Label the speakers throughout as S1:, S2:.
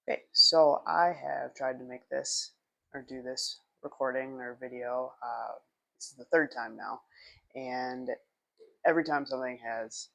S1: Okay, so I have tried to make this or do this recording or video. This is the third time now, and every time something has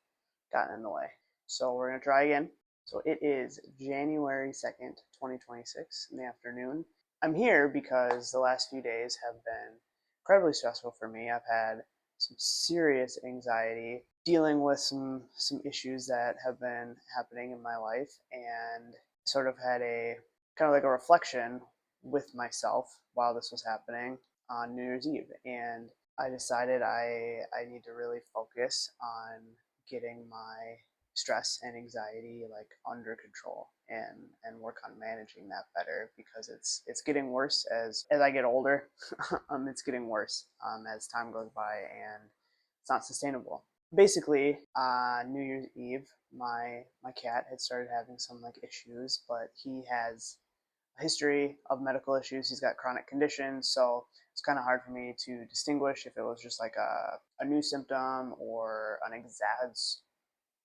S1: gotten in the way. So we're going to try again. So it is January 2nd, 2026 in the afternoon. I'm here because the last few days have been incredibly stressful for me. I've had some serious anxiety dealing with some issues that have been happening in my life, and sort of had a kind of like a reflection with myself while this was happening on New Year's Eve. And I decided I need to really focus on getting my stress and anxiety like under control and work on managing that better because it's getting worse as I get older. It's getting worse as time goes by, and it's not sustainable. Basically, New Year's Eve, my cat had started having some like issues, but he has a history of medical issues. He's got chronic conditions, so it's kind of hard for me to distinguish if it was just like a new symptom or an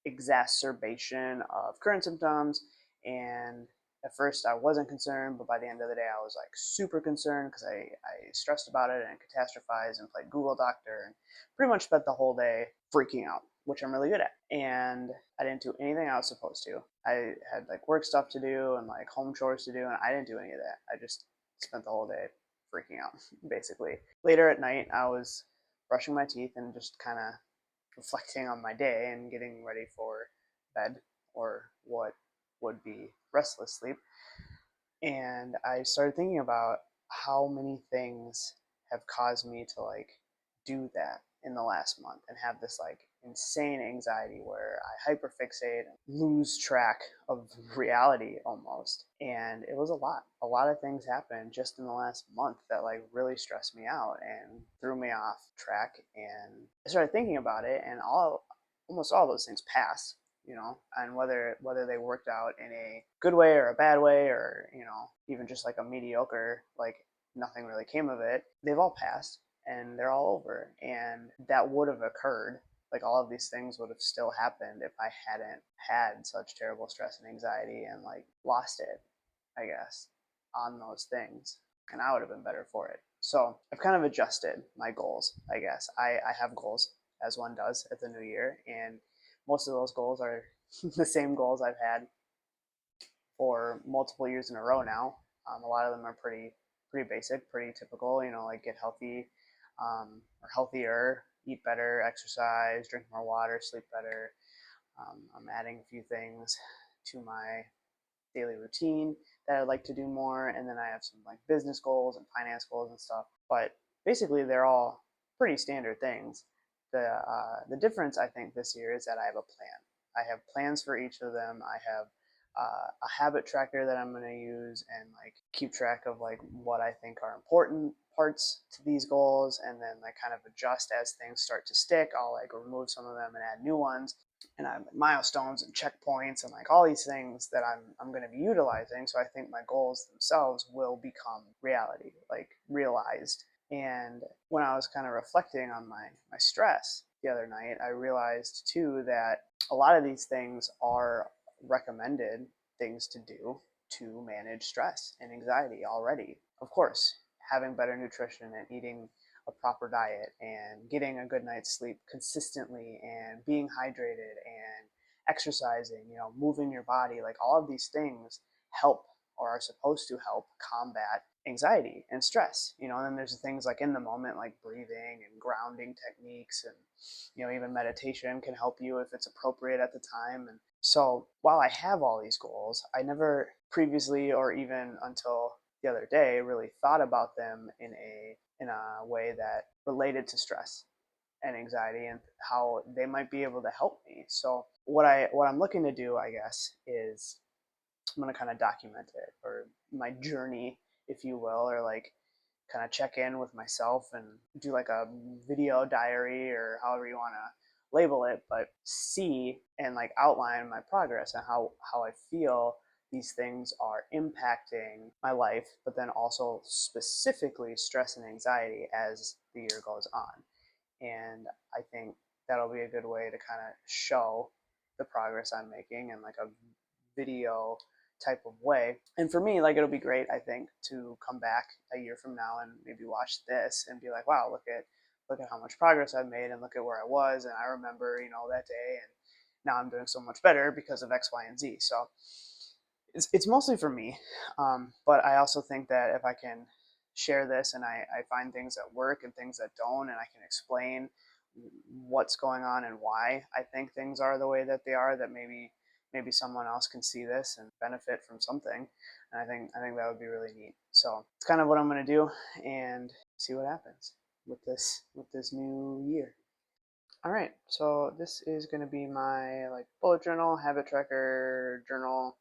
S1: exacerbation of current symptoms. And at first I wasn't concerned, but by the end of the day I was like super concerned because I stressed about it and catastrophized and played Google Doctor and pretty much spent the whole day freaking out, which I'm really good at. And I didn't do anything I was supposed to. I had like work stuff to do and like home chores to do, and I didn't do any of that. I just spent the whole day freaking out, basically. Later at night, I was brushing my teeth and just kind of reflecting on my day and getting ready for bed or what would be restless sleep. And I started thinking about how many things have caused me to like do that in the last month and have this like insane anxiety where I hyperfixate and lose track of reality almost. And it was a lot. A lot of things happened just in the last month that like really stressed me out and threw me off track. And I started thinking about it, and almost all those things passed, and whether they worked out in a good way or a bad way, or even just like a mediocre, like nothing really came of it, they've all passed and they're all over. And that would have occurred, like all of these things would have still happened if I hadn't had such terrible stress and anxiety and like lost it, I guess, on those things. And I would have been better for it. So I've kind of adjusted my goals, I guess. I have goals, as one does at the new year, and most of those goals are the same goals I've had for multiple years in a row now. A lot of them are pretty basic, pretty typical. Like get healthy, or healthier, eat better, exercise, drink more water, sleep better. I'm adding a few things to my daily routine that I'd like to do more, and then I have some like business goals and finance goals and stuff. But basically, they're all pretty standard things. The difference I think this year is that I have a plan. I have plans for each of them. I have a habit tracker that I'm going to use and like keep track of like what I think are important parts to these goals, and then like kind of adjust as things start to stick. I'll like remove some of them and add new ones, and I have milestones and checkpoints and like all these things that I'm going to be utilizing. So I think my goals themselves will become reality, like realized. And when I was kind of reflecting on my stress the other night, I realized too that a lot of these things are recommended things to do to manage stress and anxiety already. Of course, having better nutrition and eating a proper diet and getting a good night's sleep consistently and being hydrated and exercising, moving your body, like all of these things help or are supposed to help combat anxiety and stress, and then there's the things like in the moment, like breathing and grounding techniques, and even meditation can help you if it's appropriate at the time. And so while I have all these goals, I never previously or even until the other day really thought about them in a way that related to stress and anxiety and how they might be able to help me. So what I'm looking to do, I guess, is I'm going to kind of document it, or my journey, if you will, or like kind of check in with myself and do like a video diary or however you want to label it, but see and like outline my progress and how I feel these things are impacting my life, but then also specifically stress and anxiety as the year goes on. And I think that'll be a good way to kind of show the progress I'm making, and like a video type of way. And for me, like, it'll be great, I think, to come back a year from now and maybe watch this and be like, wow, look at how much progress I've made, and look at where I was, and I remember, that day, and now I'm doing so much better because of X, Y, and Z. So it's mostly for me, but I also think that if I can share this and I find things that work and things that don't, and I can explain what's going on and why I think things are the way that they are, that maybe someone else can see this and benefit from something. And I think that would be really neat. So it's kind of what I'm going to do, and see what happens with this new year. All right, so this is going to be my like bullet journal, habit tracker journal,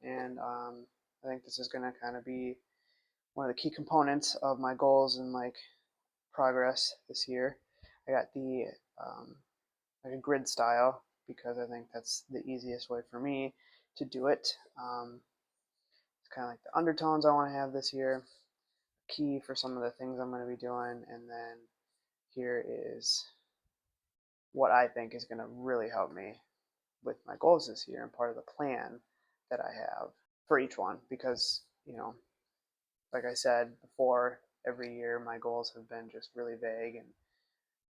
S1: and I think this is going to kind of be one of the key components of my goals and like progress this year. I got the like a grid style because I think that's the easiest way for me to do it. It's kind of like the undertones I want to have this year, key for some of the things I'm going to be doing, and then here is what I think is going to really help me with my goals this year and part of the plan that I have for each one, because like I said before, every year my goals have been just really vague and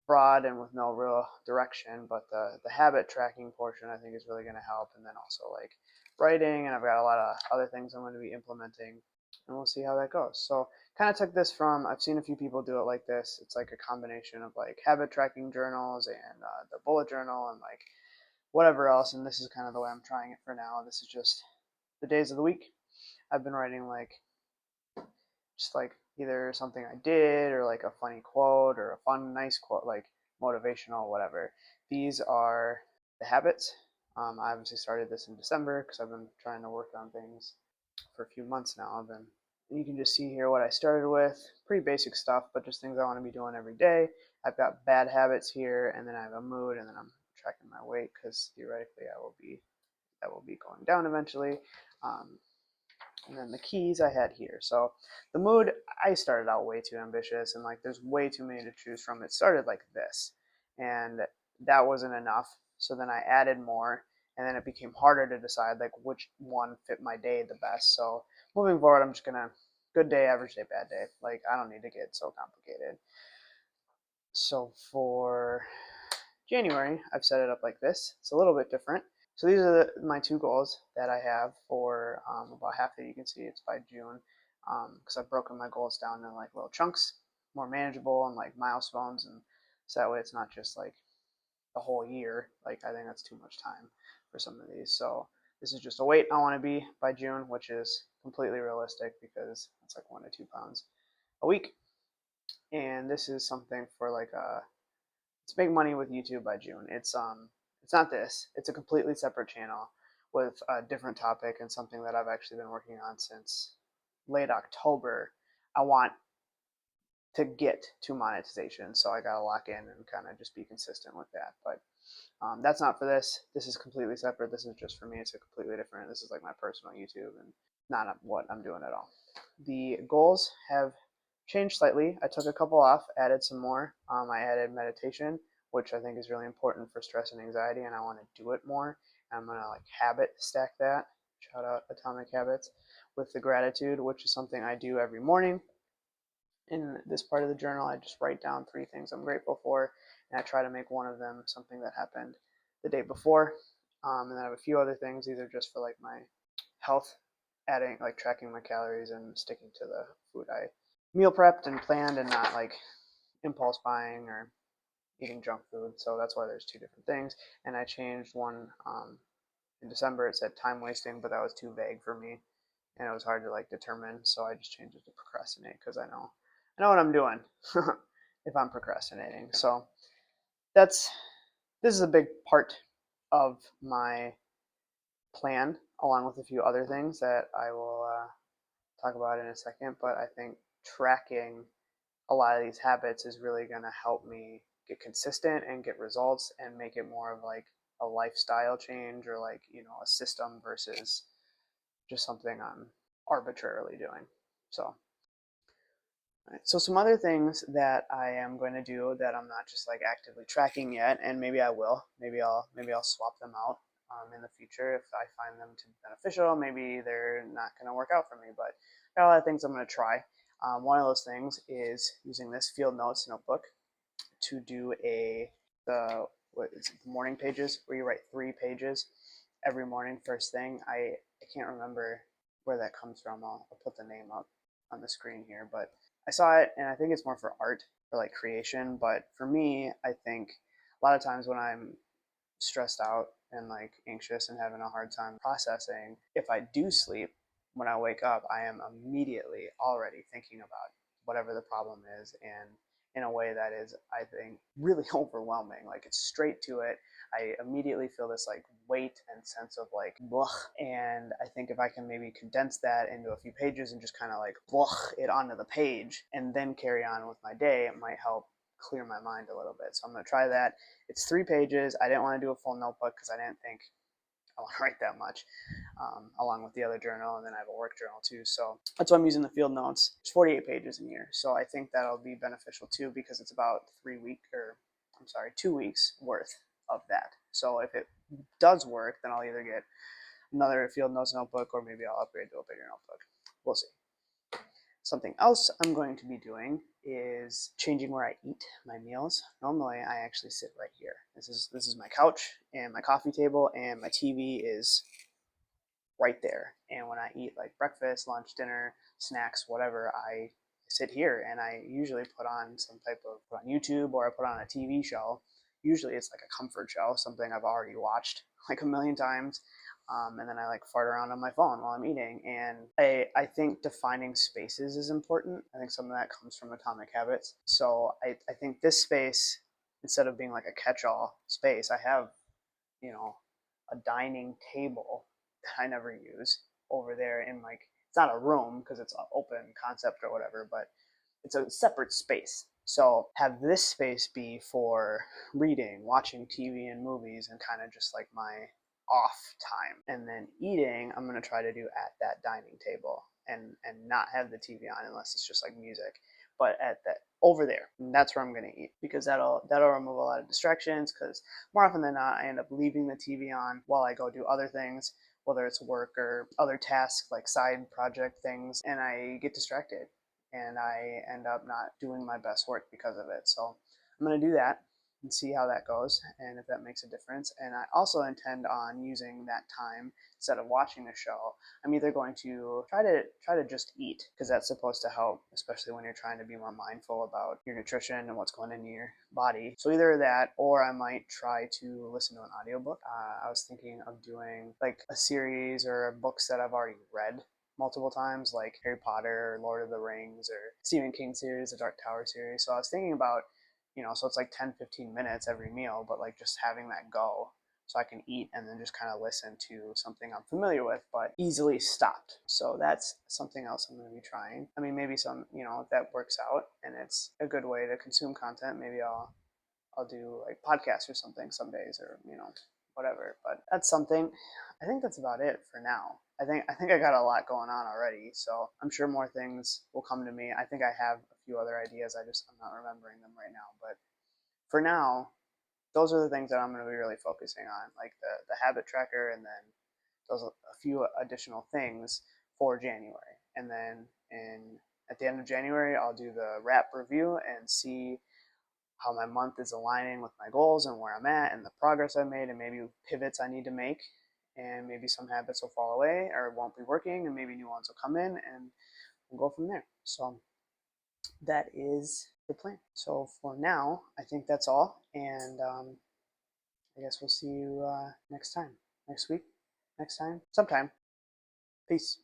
S1: broad and with no real direction, but the habit tracking portion I think is really going to help, and then also like writing, and I've got a lot of other things I'm going to be implementing, and we'll see how that goes. So kind of took this from, I've seen a few people do it like this. It's like a combination of like habit tracking journals and the bullet journal and like whatever else, and this is kind of the way I'm trying it for now. This is just the days of the week. I've been writing like just like either something I did or like a funny quote or a fun, nice quote, like motivational, whatever. These are the habits. I obviously started this in December because I've been trying to work on things for a few months now. You can just see here what I started with. Pretty basic stuff, but just things I want to be doing every day. I've got bad habits here, and then I have a mood, and then I'm tracking my weight because theoretically that will be going down eventually. And then the keys I had here. So the mood, I started out way too ambitious, and like there's way too many to choose from. It started like this, and that wasn't enough. So then I added more, and then it became harder to decide like which one fit my day the best. So moving forward, I'm just gonna good day, average day, bad day. Like I don't need to get so complicated. So for January, I've set it up like this. It's a little bit different. So these are my two goals that I have for about half that you can see. It's by June, because I've broken my goals down into like little chunks, more manageable, and like milestones, and so that way it's not just like the whole year. Like I think that's too much time for some of these. So this is just a weight I want to be by June, which is completely realistic because it's like 1 to 2 pounds a week. And this is something for like let's make money with YouTube by June. It's not this. It's a completely separate channel with a different topic and something that I've actually been working on since late October. I want to get to monetization, so I gotta lock in and kind of just be consistent with that. But that's not for this. This is completely separate. This is just for me. It's a completely different. This is like my personal YouTube and not what I'm doing at all. The goals have changed slightly. I took a couple off, added some more. I added meditation, which I think is really important for stress and anxiety, and I want to do it more. I'm gonna like habit stack that. Shout out Atomic Habits with the gratitude, which is something I do every morning. In this part of the journal, I just write down 3 things I'm grateful for, and I try to make one of them something that happened the day before. And then I have a few other things, either just for like my health, adding like tracking my calories and sticking to the food I meal prepped and planned, and not like impulse buying or eating junk food. So that's why there's 2 different things. And I changed one in December. It said time wasting, but that was too vague for me, and it was hard to like determine. So I just changed it to procrastinate because I know what I'm doing if I'm procrastinating. So this is a big part of my plan, along with a few other things that I will talk about in a second. But I think tracking a lot of these habits is really going to help me get consistent and get results and make it more of like a lifestyle change, or like a system versus just something I'm arbitrarily doing. So so some other things that I am going to do that I'm not just like actively tracking yet, and maybe I will. Maybe I'll swap them out. in the future if I find them to be beneficial. Maybe they're not going to work out for me, but there are a lot of things I'm going to try. One of those things is using this Field Notes notebook to do the morning pages where you write 3 pages every morning first thing. I can't remember where that comes from. I'll put the name up on the screen here, but I saw it and I think it's more for art or like creation. But for me, I think a lot of times when I'm stressed out and like anxious and having a hard time processing, if I do sleep, when I wake up, I am immediately already thinking about whatever the problem is, and in a way that is, I think, really overwhelming. Like it's straight to it. I immediately feel this like weight and sense of like blah. And I think if I can maybe condense that into a few pages and just kind of like blah it onto the page and then carry on with my day, it might help clear my mind a little bit. So I'm going to try that. It's 3 pages. I didn't want to do a full notebook because I didn't think I want to write that much, along with the other journal, and then I have a work journal too. So that's why I'm using the Field Notes. It's 48 pages in here, so I think that'll be beneficial too because it's about 2 weeks worth of that. So if it does work, then I'll either get another Field Notes notebook or maybe I'll upgrade to a bigger notebook. We'll see. Something else I'm going to be doing is changing where I eat my meals. Normally, I actually sit right here. This is my couch and my coffee table, and my TV is right there. And when I eat like breakfast, lunch, dinner, snacks, whatever, I sit here and I usually put on YouTube or I put on a TV show. Usually it's like a comfort show, something I've already watched like a million times. And then I like fart around on my phone while I'm eating. And I think defining spaces is important. I think some of that comes from Atomic Habits. So I think this space, instead of being like a catch-all space, I have, you know, a dining table that I never use over there in like, it's not a room because it's an open concept or whatever, but it's a separate space. So have this space be for reading, watching TV and movies, and kind of just like my off time. And then eating, I'm going to try to do at that dining table and not have the TV on unless it's just like music. But at that over there, that's where I'm going to eat because that'll remove a lot of distractions. Because more often than not, I end up leaving the TV on while I go do other things, whether it's work or other tasks like side project things, and I get distracted and I end up not doing my best work because of it. So I'm going to do that and see how that goes and if that makes a difference. And I also intend on using that time instead of watching a show. I'm either going to try to just eat because that's supposed to help, especially when you're trying to be more mindful about your nutrition and what's going into your body. So either that or I might try to listen to an audiobook. I was thinking of doing like a series or books that I've already read multiple times, like Harry Potter or Lord of the Rings or Stephen King series, the Dark Tower series. So I was thinking about, so it's like 10-15 minutes every meal, but like just having that go so I can eat and then just kind of listen to something I'm familiar with but easily stopped. So that's something else I'm going to be trying. I mean, maybe if that works out and it's a good way to consume content, maybe I'll do like podcasts or something some days, or whatever. But that's something. I think that's about it for now. I think I got a lot going on already, so I'm sure more things will come to me. I think I have a few other ideas. I'm not remembering them right now. But for now, those are the things that I'm going to be really focusing on, like the habit tracker, and then those a few additional things for January, and then at the end of January, I'll do the wrap review and see how my month is aligning with my goals and where I'm at and the progress I've made and maybe pivots I need to make. And maybe some habits will fall away or won't be working, and maybe new ones will come in, and we'll go from there. So that is the plan. So for now, I think that's all. And I guess we'll see you next time, next week, next time, sometime. Peace.